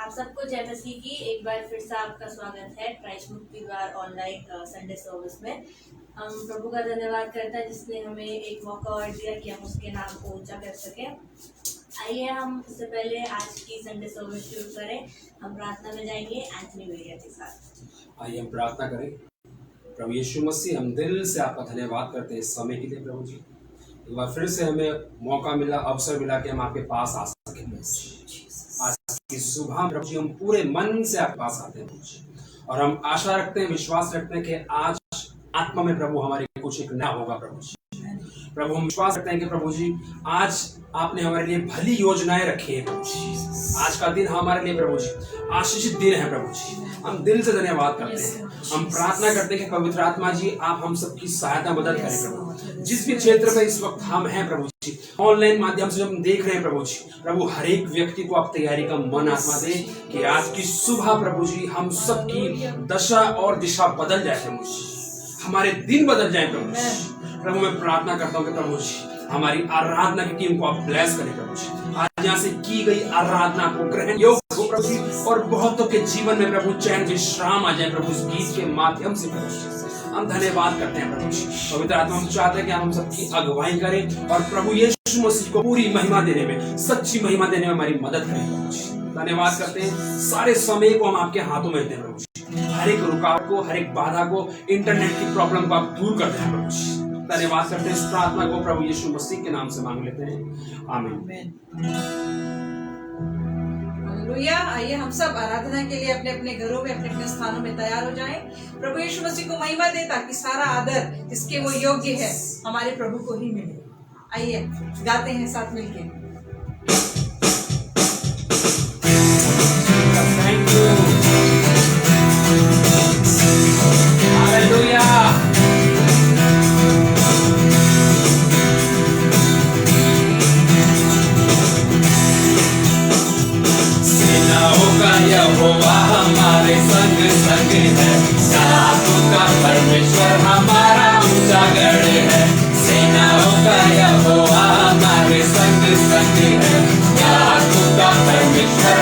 आप सबको जय मसीह की एक बार फिर से आपका स्वागत है क्राइस्ट मुक्ति द्वार ऑनलाइन संडे सर्विस में। हम प्रभु का धन्यवाद करते हैं जिसने हमें एक मौका और दिया कि हम उसके नाम को ऊंचा कर सकें। आइए हम इससे पहले आज की संडे सर्विस शुरू करें। हम प्रार्थना में जाएंगे एंथनी वेरिया के साथ। आइए हम प्रार्थना करें। प्रभु यीशु मसीह, हम दिल से आपका धन्यवाद करते हैं इस समय के लिए। प्रभु जी, एक बार फिर से हमें मौका मिला, अवसर मिला कि हम आपके पास आ सकें। आज की सुबह प्रभु जी हम पूरे मन से आपके पास आते हैं प्रभु जी, और हम आशा रखते हैं, विश्वास रखते हैं कि आज आत्मा में प्रभु हमारे कुछ एक नया होगा। प्रभु जी, प्रभु हम विश्वास करते हैं कि प्रभु जी आज आपने हमारे लिए भली योजनाएं रखी है। प्रभु जी, आज का दिन हमारे लिए प्रभु जी आशीषित दिन है। प्रभु जी, हम दिल से धन्यवाद करते हैं। हम प्रार्थना करते हैं कि पवित्र आत्मा जी आप हम सबकी सहायता मदद करें। प्रभु जिस भी क्षेत्र में इस वक्त हम हैं प्रभु जी, ऑनलाइन माध्यम से हम देख रहे हैं प्रभु जी, प्रभु हर एक व्यक्ति को आप तैयारी का मन आत्मा दे कि आज की सुबह प्रभु जी हम सबकी दशा और दिशा बदल जाए। प्रभु जी हमारे दिन बदल जाए। प्रभु जी, प्रभु मैं प्रार्थना करता हूँ कि प्रभु जी हमारी आराधना की टीम को आप ब्लेस करें। प्रभु जी आज यहाँ से की गई आराधना को ग्रहण योग्य हो प्रभु जी, और बहुतों के जीवन में प्रभु चैन विश्राम आ जाए। प्रभु इस गीत के माध्यम से प्रभु जी हम धन्यवाद करते हैं। प्रभु जी पवित्र आत्मा हम चाहते हैं कि हम सबकी अगुवाई करें और प्रभु यीशु मसीह को पूरी महिमा देने में, सच्ची महिमा देने में हमारी मदद करें। प्रभु जी धन्यवाद करते हैं। सारे समय को हम आपके हाथों में देते हैं प्रभु जी। हर एक रुकावट को, हर एक बाधा को, इंटरनेट की प्रॉब्लम को आप दूर करते हैं प्रभु जी। धन्यवाद करते हैं। इस प्रार्थना को प्रभु यीशु मसीह के नाम से मांग लेते हैं, आमीन। हालेलुया। आइए हम सब आराधना के लिए अपने अपने घरों में, अपने अपने स्थानों में तैयार हो जाएं। प्रभु यीशु मसीह को महिमा दे ताकि सारा आदर जिसके वो योग्य है हमारे प्रभु को ही मिले। आइए गाते हैं साथ मिलके। Thank you, hallelujah. यहोवा हमारे संग संग है, सेनाओं का परमेश्वर हमारा ऊंचा गढ़ है। सेनाओं का यहोवा हमारे संग संग है, सेनाओं का परमेश्वर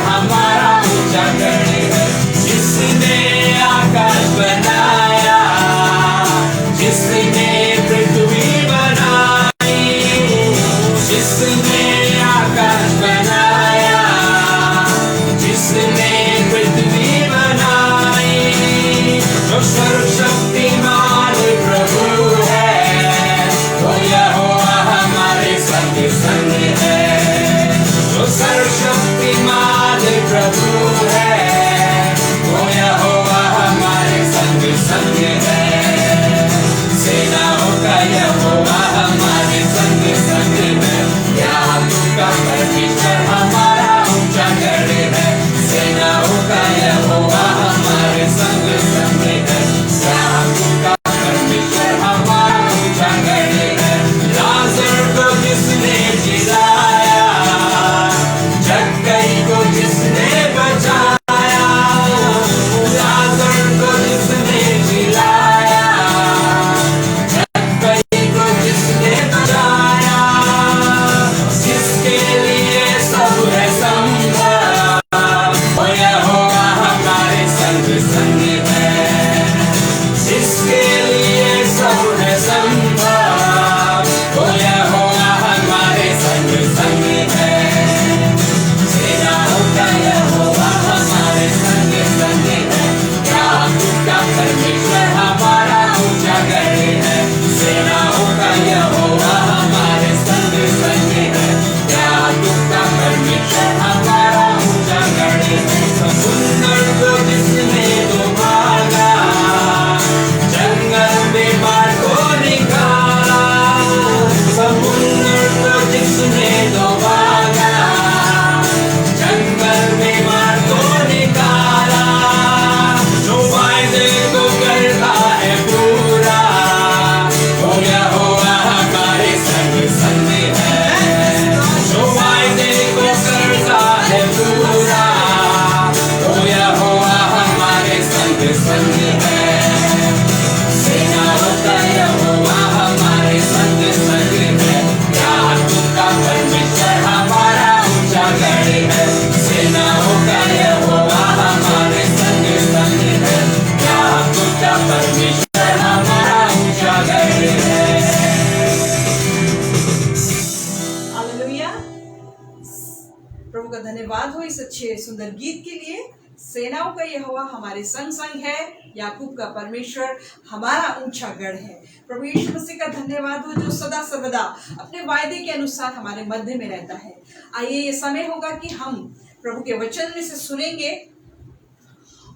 का धन्यवाद हो इस अच्छे सुंदर गीत के लिए। सेनाओं का यहोवा हमारे संग संग है, याकूब का परमेश्वर हमारा ऊंचा गढ़ है। प्रभु यीशु मसीह का धन्यवाद हो जो सदा सर्वदा अपने वायदे के अनुसार हमारे मध्य में रहता है। आइए ये समय होगा कि हम प्रभु के वचन में से सुनेंगे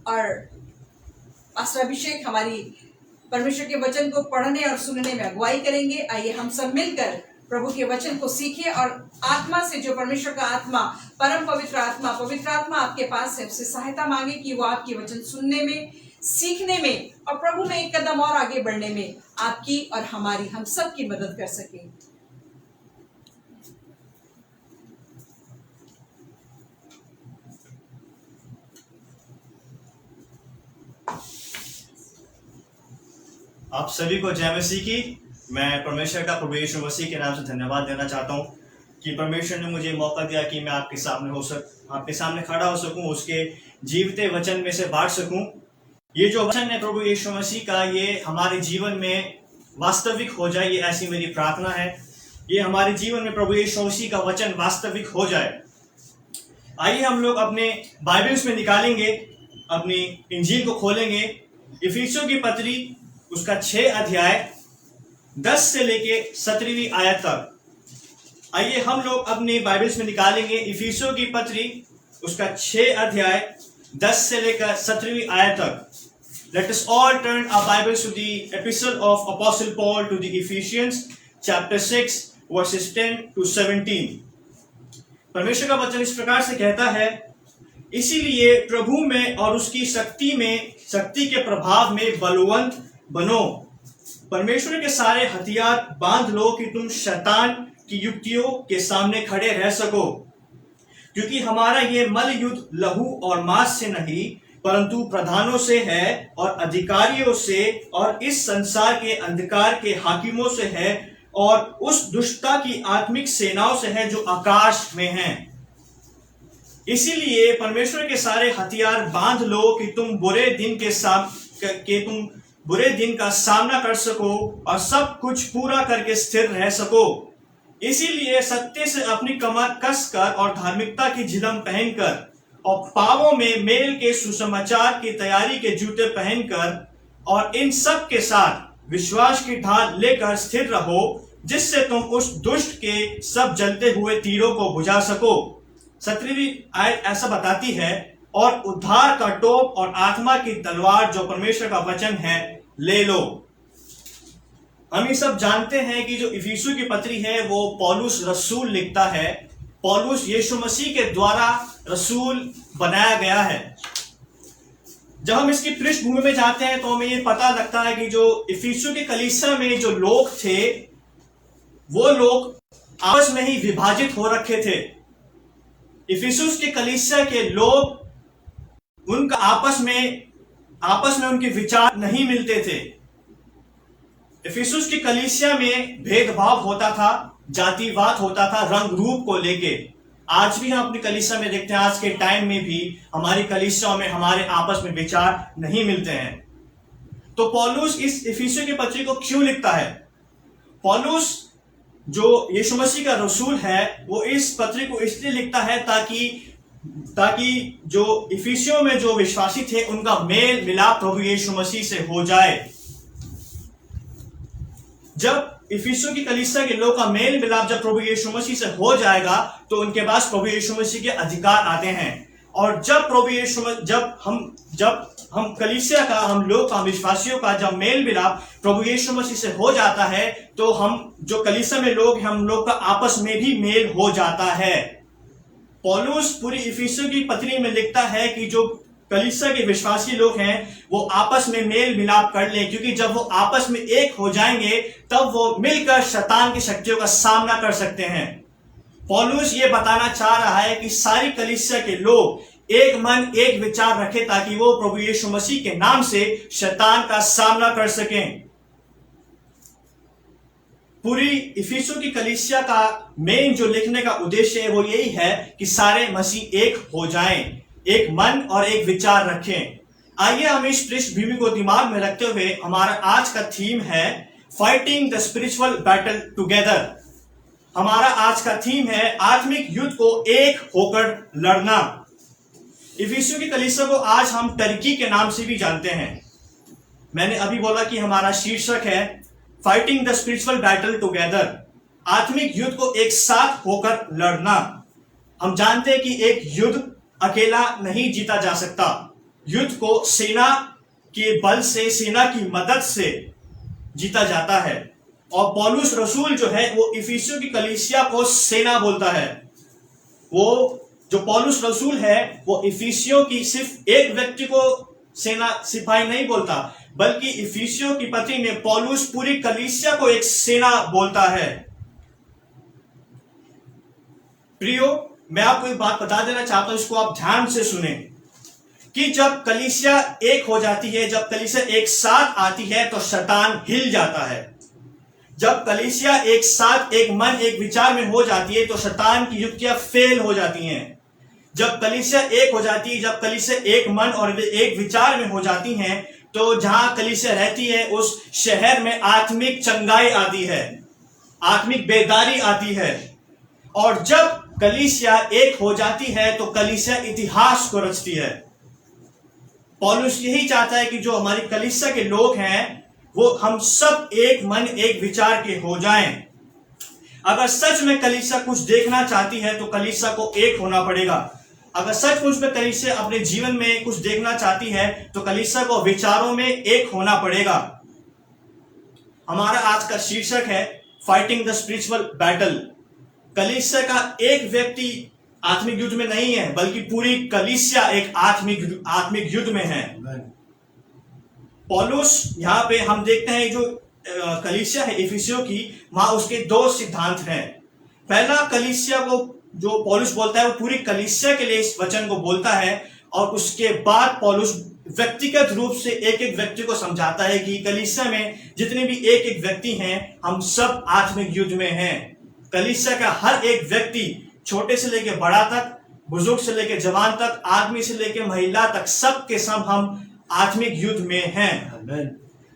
और पास्टर अभिषेक हमारी परमेश्वर के वचन को पढ़ने और सुनने में अगुवाई करेंगे। आइए हम सब मिलकर प्रभु के वचन को सीखें और आत्मा से, जो परमेश्वर का आत्मा, परम पवित्र आत्मा आपके पास है, उससे सहायता मांगे कि वो आपके वचन सुनने में, सीखने में और प्रभु में एक कदम और आगे बढ़ने में आपकी और हमारी, हम सब की मदद कर सके। आप सभी को जय मसीह की। मैं परमेश्वर का प्रभु यीशु मसीह के नाम से धन्यवाद देना चाहता हूं कि परमेश्वर ने मुझे मौका दिया कि मैं आपके सामने खड़ा हो सकूं, उसके जीवते वचन में से बांट सकूं। ये जो वचन है प्रभु यीशु मसीह का, ये हमारे जीवन में वास्तविक हो जाए, ये ऐसी मेरी प्रार्थना है। ये हमारे जीवन में प्रभु यीशु मसीह का वचन वास्तविक हो जाए। आइए हम लोग अपने बाइबल्स में निकालेंगे, अपनी इंजील को खोलेंगे, इफिसियों की पत्री उसका 6 अध्याय 10 से लेके 17वीं आयत तक। आइए हम लोग अपनी बाइबल्स में निकालेंगे इफिसियों की पत्री उसका 6 अध्याय 10 से लेकर 17वीं आयत तक। Let us all turn our Bibles to the epistle of Apostle Paul to the Ephesians, chapter 6, verses 10 to 17। परमेश्वर का वचन इस प्रकार से कहता है, इसीलिए प्रभु में और उसकी शक्ति के प्रभाव में बलवंत बनो, परमेश्वर के सारे हथियार बांध लो कि तुम शैतान की युक्तियों के सामने खड़े रह सको, क्योंकि हमारा ये मल युद्ध लहू और मांस से नहीं परंतु प्रधानों से है और अधिकारियों से और इस संसार के अंधकार के हाकिमों से है और उस दुष्टता की आत्मिक सेनाओं से है जो आकाश में है। इसीलिए परमेश्वर के सारे हथियार बांध लो कि तुम बुरे दिन का सामना कर सको और सब कुछ पूरा करके स्थिर रह सको। इसीलिए सत्य से अपनी कमर कसकर और धार्मिकता की झिलम पहनकर और पांवों में मेल के सुसमाचार की तैयारी के जूते पहनकर और इन सब के साथ विश्वास की ढाल लेकर स्थिर रहो, जिससे तुम उस दुष्ट के सब जलते हुए तीरों को बुझा सको। 17वीं आयत ऐसा बताती है, और उद्धार का टोप और आत्मा की तलवार जो परमेश्वर का वचन है ले लो। हम ये सब जानते हैं कि जो इफिसियों की पत्री है वो पौलुस रसूल लिखता है। पौलुस यीशु मसीह के द्वारा रसूल बनाया गया है। जब हम इसकी पृष्ठभूमि में जाते हैं तो हमें ये पता लगता है कि जो इफिसियों के कलीसिया में जो लोग थे वो लोग आपस में ही विभाजित हो रखे थे। इफिसुस के कलीसिया के लोग, उनका आपस में उनके विचार नहीं मिलते थे। इफिसुस की कलीसिया में भेदभाव होता था, जातिवाद होता था, रंग रूप को लेके। आज भी हम अपनी कलीसिया में देखते हैं, आज के टाइम में भी हमारी कलीसियाओं में हमारे आपस में विचार नहीं मिलते हैं। तो पौलुस इस इफिसियों की पत्री को क्यों लिखता है? पौलुस जो यीशु मसीह का रसूल है वो इस पत्री को इसलिए लिखता है ताकि जो इफिसियों में जो विश्वासी थे उनका मेल मिलाप प्रभु यीशु मसीह से हो जाए। जब इफिसियों की कलीसिया के लोग का मेल मिलाप जब प्रभु यीशु मसीह से हो जाएगा तो उनके पास प्रभु यीशु मसीह के अधिकार आते हैं। और जब हम कलीसिया का, हम लोग का, विश्वासियों का जब मेल मिलाप प्रभु यीशु मसीह से हो जाता है तो हम जो कलीसिया में लोग हैं हम लोग का आपस में भी मेल हो जाता है। पौलुस पूरी इफिसियों की पत्री में लिखता है कि जो कलीसिया के विश्वासी लोग हैं वो आपस में मेल मिलाप कर लें, क्योंकि जब वो आपस में एक हो जाएंगे तब वो मिलकर शैतान की शक्तियों का सामना कर सकते हैं। पौलुस ये बताना चाह रहा है कि सारी कलीसिया के लोग एक मन एक विचार रखें ताकि वो प्रभु यीशु मसीह के नाम से शैतान का सामना कर सकें। पूरी इफिसियों की कलीसिया का मेन जो लिखने का उद्देश्य है वो यही है कि सारे मसीह एक हो जाएं, एक मन और एक विचार रखें। आइए हम इस पृष्ठभूमि को दिमाग में रखते हुए हमारा आज का थीम है fighting the spiritual battle together. हमारा आज का थीम है आत्मिक युद्ध को एक होकर लड़ना। इफिसियों की कलीसिया को आज हम टर्की के नाम से भी जानते हैं। मैंने अभी बोला कि हमारा शीर्षक है fighting the spiritual battle together, आत्मिक युद्ध को एक साथ होकर लड़ना। हम जानते हैं कि एक युद्ध अकेला नहीं जीता जा सकता। युद्ध को सेना के बल से, सेना की मदद से जीता जाता है। और पौलुस रसूल जो है वो इफिसियों की कलीसिया को सेना बोलता है। वो जो पौलुस रसूल है वो इफिसियों की सिर्फ एक व्यक्ति को सेना सिपाही नहीं बोलता, बल्कि इफिसियों की पत्री में पौलुस पूरी कलीसिया को एक सेना बोलता है। प्रियो, मैं आपको एक बात बता देना चाहता हूं, इसको आप ध्यान से सुने कि जब कलीसिया एक हो जाती है, जब कलीसिया एक साथ आती है तो शैतान हिल जाता है। जब कलीसिया एक साथ, एक मन, एक विचार में हो जाती है तो शैतान की युक्तियां फेल हो जाती हैं। जब कलीसिया एक हो जाती है, जब कलीसिया एक मन और एक विचार में हो जाती हैं, तो जहां कलीसिया रहती है उस शहर में आत्मिक चंगाई आती है, आत्मिक बेदारी आती है। और जब कलीसिया एक हो जाती है तो कलीसिया इतिहास को रचती है। पौलुस यही चाहता है कि जो हमारी कलीसिया के लोग हैं वो हम सब एक मन, एक विचार के हो जाएं। अगर सच में कलीसिया कुछ देखना चाहती है तो कलीसिया को एक होना पड़ेगा। अगर सचमुच में कलीसिया अपने जीवन में कुछ देखना चाहती है तो कलीसिया को विचारों में एक होना पड़ेगा। हमारा आज का शीर्षक है फाइटिंग द स्पिरिचुअल बैटल। कलीसिया का एक व्यक्ति आत्मिक युद्ध में नहीं है, बल्कि पूरी कलीसिया एक आत्मिक युद्ध में है। पौलुस यहां पे हम देखते हैं जो कलीसिया है इफिसियों की, वहां उसके दो सिद्धांत हैं। पहला, कलीसिया को जो पौलुस बोलता है वो पूरी कलीसिया के लिए इस वचन को बोलता है, और उसके बाद पौलुस व्यक्तिगत रूप से एक एक व्यक्ति को समझाता है कि कलीसिया में जितने भी एक एक व्यक्ति हैं हम सब आत्मिक युद्ध में हैं। कलीसिया का हर एक व्यक्ति, छोटे से लेकर बड़ा तक, बुजुर्ग से लेकर जवान तक, आदमी से लेकर महिला तक, सब के सब हम आत्मिक युद्ध में हैं।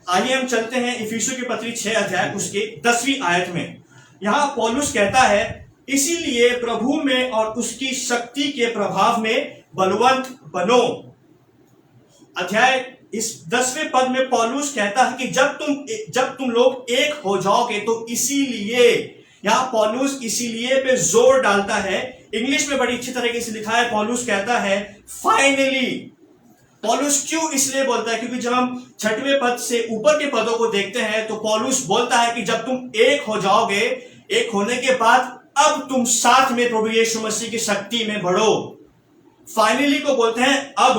आइए हम चलते हैं इफिसियों की पत्री 6 अध्याय उसके 10वीं आयत में। यहां पौलुस कहता है, इसीलिए प्रभु में और उसकी शक्ति के प्रभाव में बलवंत बनो। अध्याय इस 10वें पद में पौलुस कहता है कि जब तुम लोग एक हो जाओगे तो इसीलिए, यहां पौलुस इसीलिए पे जोर डालता है। इंग्लिश में बड़ी अच्छी तरीके से लिखा है, पौलुस कहता है फाइनली। पौलुस क्यों इसलिए बोलता है? क्योंकि जब हम 6वें पद से ऊपर के पदों को देखते हैं तो पौलुस बोलता है कि जब तुम एक हो जाओगे, एक होने के बाद अब तुम साथ में प्रभु यीशु मसीह की शक्ति में बढ़ो। फाइनली को बोलते हैं अब।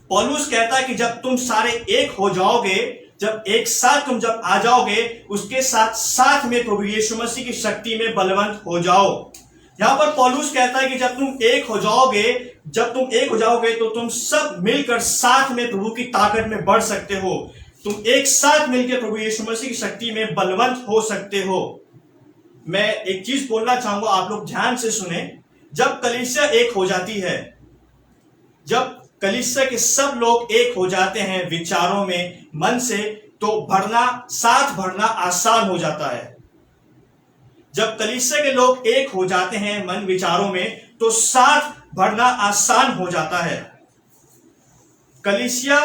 पौलुस कहता है कि जब तुम सारे एक हो जाओगे, जब एक साथ तुम जब आ जाओगे, उसके साथ साथ में प्रभु यीशु मसीह की शक्ति में बलवंत हो जाओ। यहां पर पौलुस कहता है कि जब तुम एक हो जाओगे तो तुम सब मिलकर साथ में प्रभु की ताकत में बढ़ सकते हो। तुम एक साथ मिलकर प्रभु यीशु मसीह की शक्ति में बलवंत हो सकते हो। मैं एक चीज बोलना चाहूंगा, आप लोग ध्यान से सुने। जब कलीसिया एक हो जाती है, जब कलीसिया के सब लोग एक हो जाते हैं विचारों में, मन से, तो साथ बढ़ना आसान हो जाता है। जब कलीसिया के लोग एक हो जाते हैं मन विचारों में, तो साथ बढ़ना आसान हो जाता है। कलीसिया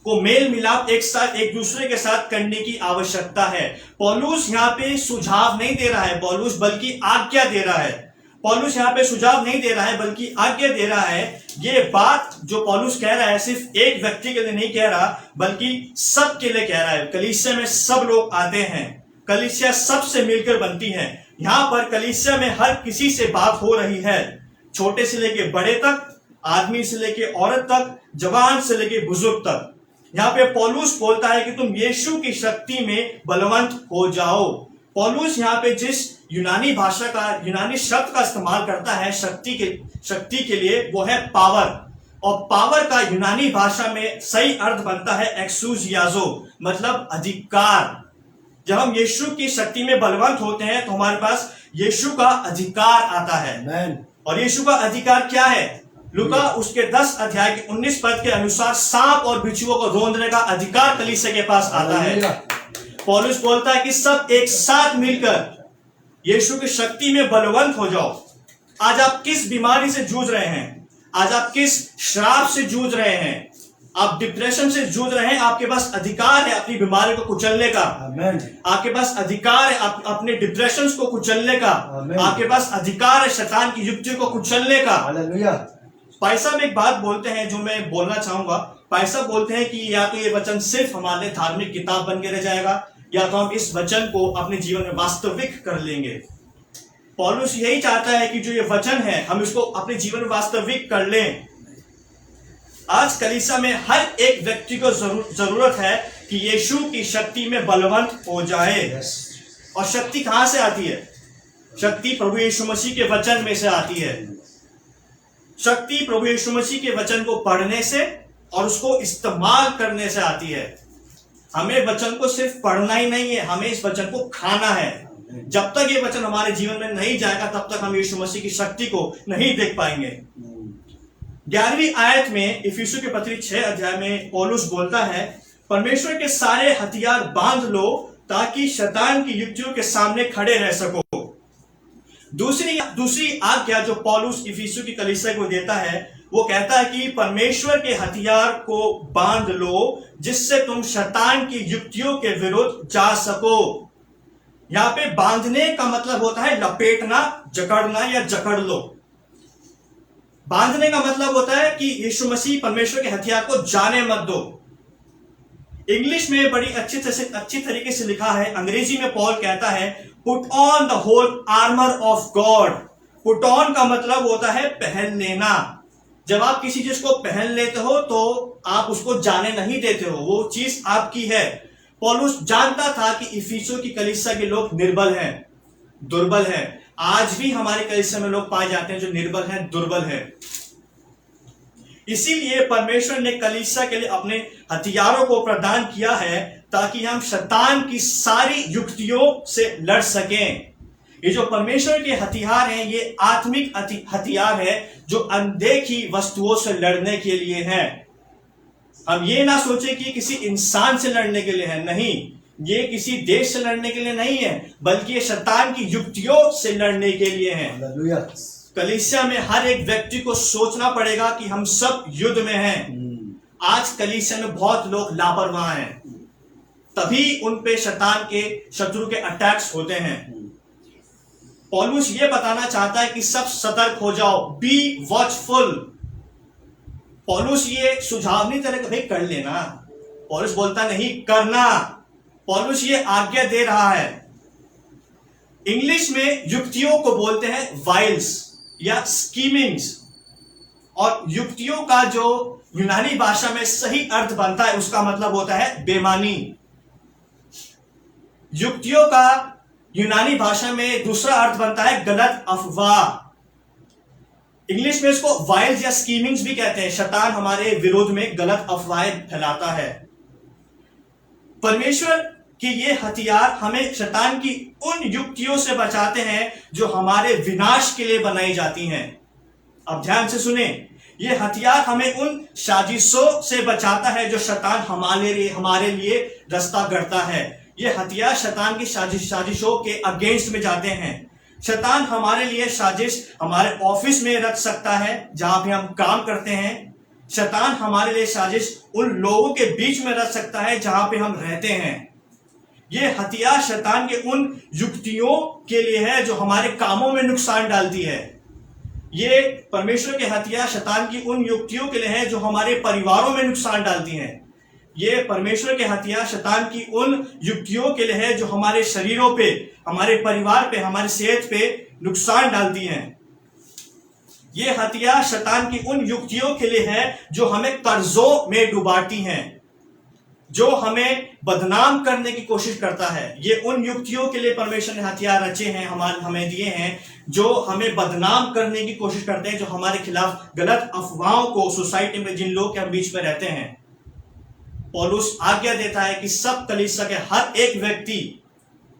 को मेल मिलाप एक दूसरे के साथ करने की आवश्यकता है। पौलुस यहाँ पे सुझाव नहीं दे रहा है, पौलुस बल्कि आज्ञा दे रहा है। पौलुस यहाँ पे सुझाव नहीं दे रहा है बल्कि आज्ञा दे रहा है। ये बात जो पौलुस कह रहा है सिर्फ एक व्यक्ति के लिए नहीं कह रहा, बल्कि सब के लिए कह रहा है। कलीसिया में सब लोग आते हैं, कलीसिया सबसे मिलकर बनती है। यहां पर कलीसिया में हर किसी से बात हो रही है, छोटे से लेके बड़े तक, आदमी से लेके औरत तक, जवान से लेके बुजुर्ग तक। यहां पे पौलुस बोलता है कि तुम यीशु की शक्ति में बलवंत हो जाओ। पौलुस यहाँ पे जिस यूनानी शब्द का इस्तेमाल करता है शक्ति के लिए, वो है पावर। और पावर का यूनानी भाषा में सही अर्थ बनता है एक्सूजियाजो, मतलब अधिकार। जब हम यीशु की शक्ति में बलवंत होते हैं तो हमारे पास यीशु का अधिकार आता है। और यीशु का अधिकार क्या है? लूका उसके 10 अध्याय के 19 पद के अनुसार सांप और बिच्छुओं को रौंदने का अधिकार कलीसिया के पास आता है। पौलुस बोलता है कि सब एक साथ मिलकर यीशु की शक्ति में बलवंत हो जाओ। आज आप किस बीमारी से जूझ रहे हैं, आज आप किस श्राप से जूझ रहे हैं, आप डिप्रेशन से जूझ रहे हैं, आपके पास अधिकार है अपनी बीमारी को कुचलने का। आपके पास अधिकार है अपने डिप्रेशन को कुचलने का। आपके पास अधिकार है शैतान की युक्तियों को कुचलने का। भाई साहब एक बात बोलते हैं जो मैं बोलना चाहूंगा। भाई साहब बोलते हैं कि या तो ये वचन सिर्फ हमारे लिए धार्मिक किताब बन के रह जाएगा, या तो हम इस वचन को अपने जीवन में वास्तविक कर लेंगे। पौलुस यही चाहता है कि जो ये वचन है हम इसको अपने जीवन में वास्तविक कर लें। आज कलीसिया में हर एक व्यक्ति को जरूरत है कि यीशु की शक्ति में बलवंत हो जाए। और शक्ति कहां से आती है? शक्ति प्रभु यीशु मसीह के वचन में से आती है। शक्ति प्रभु यीशु मसीह के वचन को पढ़ने से और उसको इस्तेमाल करने से आती है। हमें वचन को सिर्फ पढ़ना ही नहीं है, हमें इस वचन को खाना है। जब तक ये वचन हमारे जीवन में नहीं जाएगा तब तक हम यीशु मसीह की शक्ति को नहीं देख पाएंगे। 11वीं आयत में इफिसियों के पत्री 6 अध्याय में पौलुस बोलता है, परमेश्वर के सारे हथियार बांध लो ताकि शैतान की युक्तियों के सामने खड़े रह सको। दूसरी आज्ञा जो पौलुस इफिसियों की कलीसिया को देता है वो कहता है कि परमेश्वर के हथियार को बांध लो जिससे तुम शैतान की युक्तियों के विरुद्ध जा सको। यहां पे बांधने का मतलब होता है लपेटना, जकड़ना या जकड़ लो। बांधने का मतलब होता है कि यीशु मसीह परमेश्वर के हथियार को जाने मत दो। इंग्लिश में बड़ी अच्छी तरीके से लिखा है। अंग्रेजी में पॉल कहता है put on the whole armour of God. Put on का मतलब होता है पहन लेना। जब आप किसी चीज को पहन लेते हो तो आप उसको जाने नहीं देते हो, वो चीज आपकी है। पौलुस जानता था कि इफिसियों की कलीसिया के लोग निर्बल हैं, दुर्बल हैं। आज भी हमारी कलीसिया में लोग पाए जाते हैं जो निर्बल हैं, दुर्बल हैं। इसीलिए परमेश्वर ने कलीसिया के लिए अपने हथियारों को प्रदान किया है ताकि हम शैतान की सारी युक्तियों से लड़ सकें। ये जो परमेश्वर के हथियार हैं ये आत्मिक हथियार है जो अनदेखी वस्तुओं से लड़ने के लिए हैं। हम ये ना सोचे कि किसी इंसान से लड़ने के लिए है, नहीं, ये किसी देश से लड़ने के लिए नहीं है, बल्कि ये शैतान की युक्तियों से लड़ने के लिए है। कलीसिया में हर एक व्यक्ति को सोचना पड़ेगा कि हम सब युद्ध में हैं। आज कलीसिया में बहुत लोग लापरवाह हैं, तभी उन पे शैतान के शत्रु के अटैक्स होते हैं। पौलुस ये बताना चाहता है कि सब सतर्क हो जाओ, बी वॉचफुल। पौलुस ये सुझाव नहीं तरह भाई कर लेना, पौलुस बोलता नहीं करना। पौलुस ये आज्ञा दे रहा है। इंग्लिश में युक्तियों को बोलते हैं वाइल्स या स्कीमिंग्स, और युक्तियों का जो यूनानी भाषा में सही अर्थ बनता है उसका मतलब होता है बेईमानी। युक्तियों का यूनानी भाषा में दूसरा अर्थ बनता है गलत अफवाह। इंग्लिश में इसको वाइल्स या स्कीमिंग्स भी कहते हैं। शैतान हमारे विरोध में गलत अफवाहें फैलाता है। परमेश्वर के ये हथियार हमें शैतान की उन युक्तियों से बचाते हैं जो हमारे विनाश के लिए बनाई जाती हैं। अब ध्यान से सुने, ये हथियार हमें उन साजिशों से बचाता है जो शैतान हमारे लिए रास्ता गढ़ता है। ये हथियार शैतान की साजिशों के अगेंस्ट में जाते हैं। शैतान हमारे लिए साजिश हमारे ऑफिस में रख सकता है जहां भी हम काम करते हैं। शैतान हमारे लिए साजिश उन लोगों के बीच में रख सकता है जहां पे हम रहते हैं। ये हथियार शैतान के उन युक्तियों के लिए है जो हमारे कामों में नुकसान डालती है। ये परमेश्वर के हथियार शैतान की उन युक्तियों के लिए है जो हमारे परिवारों में नुकसान डालती हैं। ये परमेश्वर के हथियार शैतान की उन युक्तियों के लिए है जो हमारे शरीरों पे, हमारे परिवार पे, हमारी सेहत पे नुकसान डालती हैं। ये हथियार शैतान की उन युक्तियों के लिए है जो हमें कर्जों में डुबाती हैं, जो हमें बदनाम करने की कोशिश करता है। ये उन युक्तियों के लिए परमेश्वर ने हथियार रचे हैं, हमें दिए हैं, जो हमें बदनाम करने की कोशिश करते हैं, जो हमारे खिलाफ गलत अफवाहों को सोसाइटी में जिन लोग के हम बीच में रहते हैं। पौलुस आज्ञा देता है कि सब कलीसिया के हर एक व्यक्ति,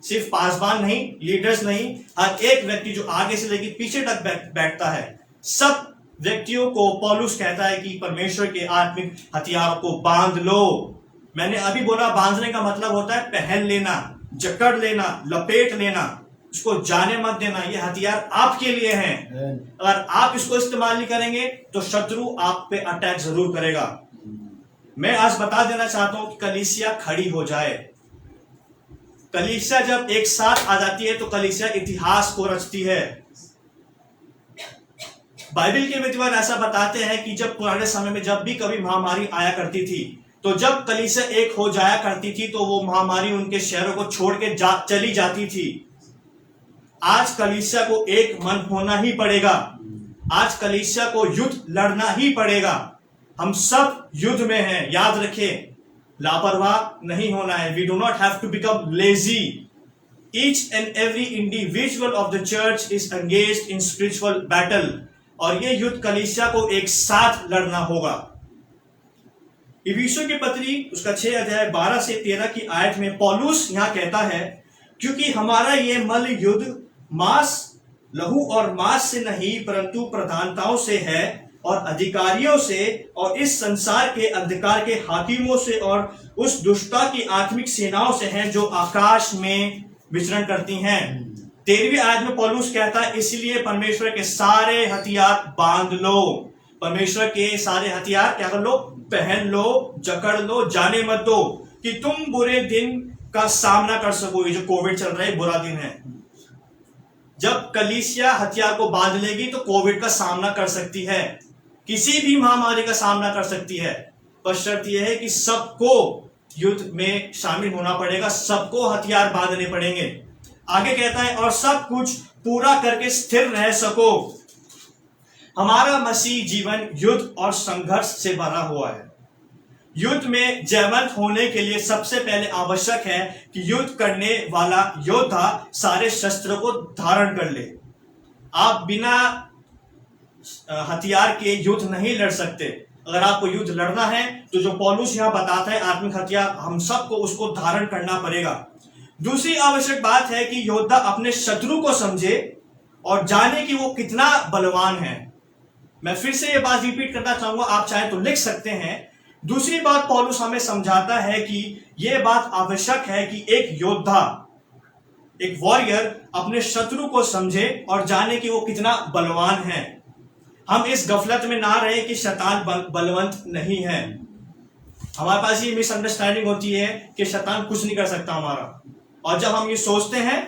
सिर्फ पासवान नहीं, लीडर्स नहीं, हर एक व्यक्ति जो आगे से लेकर पीछे तक बैठता है, सब व्यक्तियों को पौलुस कहता है कि परमेश्वर के आत्मिक हथियारों को बांध लो। मैंने अभी बोला बांधने का मतलब होता है पहन लेना, जकड़ लेना, लपेट लेना, इसको जाने मत देना। ये हथियार आपके लिए हैं। अगर आप इसको इस्तेमाल नहीं करेंगे तो शत्रु आप पे अटैक जरूर करेगा। मैं आज बता देना चाहता हूं कि कलीसिया खड़ी हो जाए। कलीसिया जब एक साथ आ जाती है तो कलीसिया इतिहास को रचती है। बाइबल के विद्वान ऐसा बताते हैं कि जब पुराने समय में जब भी कभी महामारी आया करती थी तो जब कलीसिया एक हो जाया करती थी तो वो महामारी उनके शहरों को छोड़ के चली जाती थी। आज कलीसिया को एक मन होना ही पड़ेगा। आज कलीसिया को युद्ध लड़ना ही पड़ेगा। हम सब युद्ध में हैं, याद रखें, लापरवाह नहीं होना है। We do not have to become lazy. Each and every individual of the church is engaged in spiritual battle, और ये युद्ध कलीसिया को एक साथ लड़ना होगा। इफिसियों की पत्री उसका 6 अध्याय 12 से 13 की आयत में पौलुस यहां कहता है, क्योंकि हमारा ये मल युद्ध मांस, लहू और मांस से नहीं परंतु प्रधानताओं से है और अधिकारियों से और इस संसार के अंधकार के हाकिमों से और उस दुष्टता की आत्मिक सेनाओं से है जो आकाश में विचरण करती हैं। 13वीं आयत में पौलुस कहता है, इसलिए परमेश्वर के सारे हथियार बांध लो। परमेश्वर के सारे हथियार क्या कर लो? पहन लो, जकड़ लो, जाने मत दो, कि तुम बुरे दिन का सामना कर सको। ये जो कोविड चल रहा है बुरा दिन है। जब कलीसिया हथियार को बांध लेगी तो कोविड का सामना कर सकती है, किसी भी महामारी का सामना कर सकती है। पर शर्त यह है कि सबको युद्ध में शामिल होना पड़ेगा, सबको हथियार बांधने पड़ेंगे। आगे कहता है, और सब कुछ पूरा करके स्थिर रह सको। हमारा मसीह जीवन युद्ध और संघर्ष से भरा हुआ है। युद्ध में जयवंत होने के लिए सबसे पहले आवश्यक है कि युद्ध करने वाला योद्धा सारे शस्त्रों को धारण कर ले। आप बिना हथियार के युद्ध नहीं लड़ सकते। अगर आपको युद्ध लड़ना है तो जो पौलुस यहां बताता है आत्मिक हथियार, हम सबको उसको धारण करना पड़ेगा। दूसरी आवश्यक बात है कि योद्धा अपने शत्रु को समझे और जाने कि वो कितना बलवान है। मैं फिर से ये बात रिपीट करना चाहूंगा, आप चाहे तो लिख सकते हैं। दूसरी बात पौलुस हमें समझाता है कि यह बात आवश्यक है कि एक योद्धा, एक वॉरियर अपने शत्रु को समझे और जाने कि वो कितना बलवान है। हम इस गफलत में ना रहे कि शैतान बलवंत नहीं है। हमारे पास ये मिसअंडरस्टैंडिंग होती है कि शैतान कुछ नहीं कर सकता हमारा, और जब हम ये सोचते हैं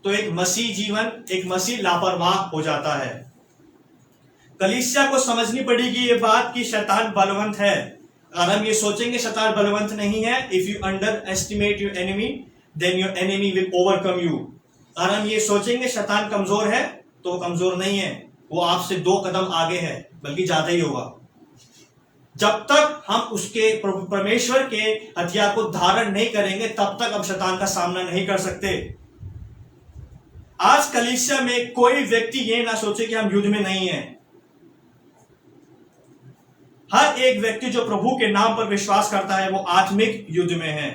तो एक मसीह जीवन, एक मसीह लापरवाह हो जाता है। कलीसिया को समझनी पड़ेगी ये बात कि शैतान बलवंत है। अगर हम ये सोचेंगे शैतान बलवंत नहीं है, if you underestimate your enemy then your enemy will overcome you. अगर हम ये सोचेंगे शैतान कमजोर है तो वो कमजोर नहीं है, वो आपसे 2 कदम आगे है, बल्कि ज्यादा ही होगा। जब तक हम उसके परमेश्वर के हथियार को धारण नहीं करेंगे तब तक हम शैतान का सामना नहीं कर सकते। आज कलीसिया में कोई व्यक्ति ये ना सोचे कि हम युद्ध में नहीं है। हर एक व्यक्ति जो प्रभु के नाम पर विश्वास करता है वो आत्मिक युद्ध में है।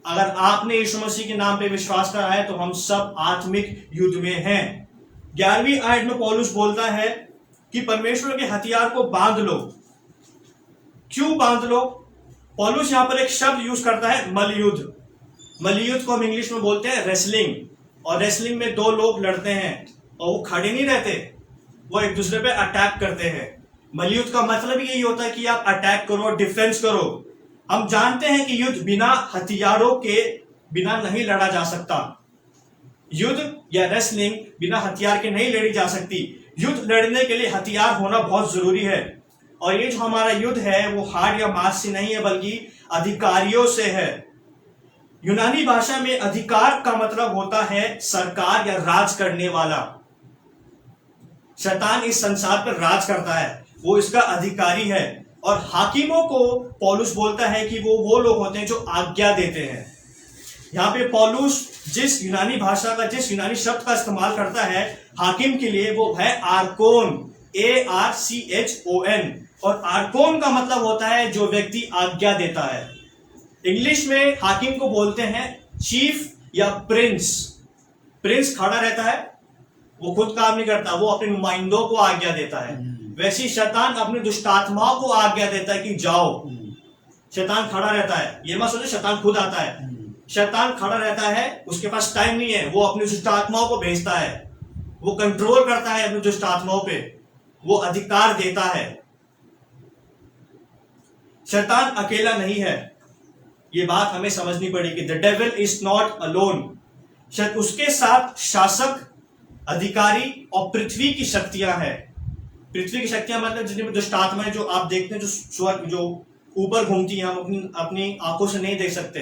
अगर आपने यीशु मसीह के नाम पे विश्वास करा है तो हम सब आत्मिक युद्ध में हैं। 11वीं आयत में पौलुस बोलता है कि परमेश्वर के हथियार को बांध लो। क्यों बांध लो? पौलुस यहां पर एक शब्द यूज करता है, मलयुद्ध। मलयुद्ध को हम इंग्लिश में बोलते हैं रेसलिंग, और रेसलिंग में 2 लोग लड़ते हैं और वो खड़े नहीं रहते, वो एक दूसरे पे अटैक करते हैं। मलयुद्ध का मतलब यही होता है कि आप अटैक करो, डिफेंस करो। हम जानते हैं कि युद्ध बिना हथियारों के बिना नहीं लड़ा जा सकता। युद्ध या रेसलिंग बिना हथियार के नहीं लड़ी जा सकती। युद्ध लड़ने के लिए हथियार होना बहुत जरूरी है, और ये जो हमारा युद्ध है वो हाड़ या मांस से नहीं है बल्कि अधिकारियों से है। यूनानी भाषा में अधिकार का मतलब होता है सरकार या राज करने वाला। शैतान इस संसार पर राज करता है, वो इसका अधिकारी है। और हाकिमों को पौलुस बोलता है कि वो लोग होते हैं जो आज्ञा देते हैं। यहाँ पे पौलुस जिस यूनानी भाषा का, जिस यूनानी शब्द का इस्तेमाल करता है हाकिम के लिए, वो है आर्कोन, ARCHON। और आर्कोन का मतलब होता है जो व्यक्ति आज्ञा देता है। इंग्लिश में हाकिम को बोलते हैं चीफ या प्रिंस। प्रिंस खड़ा रहता है, वो खुद काम नहीं करता, वो अपने नुमाइंदों को आज्ञा देता है। वैसे शैतान अपने दुष्टात्माओं को आज्ञा देता है कि जाओ। शैतान खड़ा रहता है, ये मत सोचो शैतान खुद आता है। शैतान खड़ा रहता है, उसके पास टाइम नहीं है, वो अपनी दुष्ट आत्माओं को भेजता है, वो कंट्रोल करता है अपनी दुष्ट आत्माओं पे, वो अधिकार देता है। शैतान अकेला नहीं है, ये बात हमें समझनी पड़ेगी। The devil is not alone. उसके साथ शासक, अधिकारी और पृथ्वी की शक्तियां हैं। पृथ्वी की शक्तियां मतलब जिनमें दुष्ट आत्माएं जो आप देखते हैं, जो स्वर्ग जो ऊपर घूमती हैं, हम अपनी आंखों से नहीं देख सकते,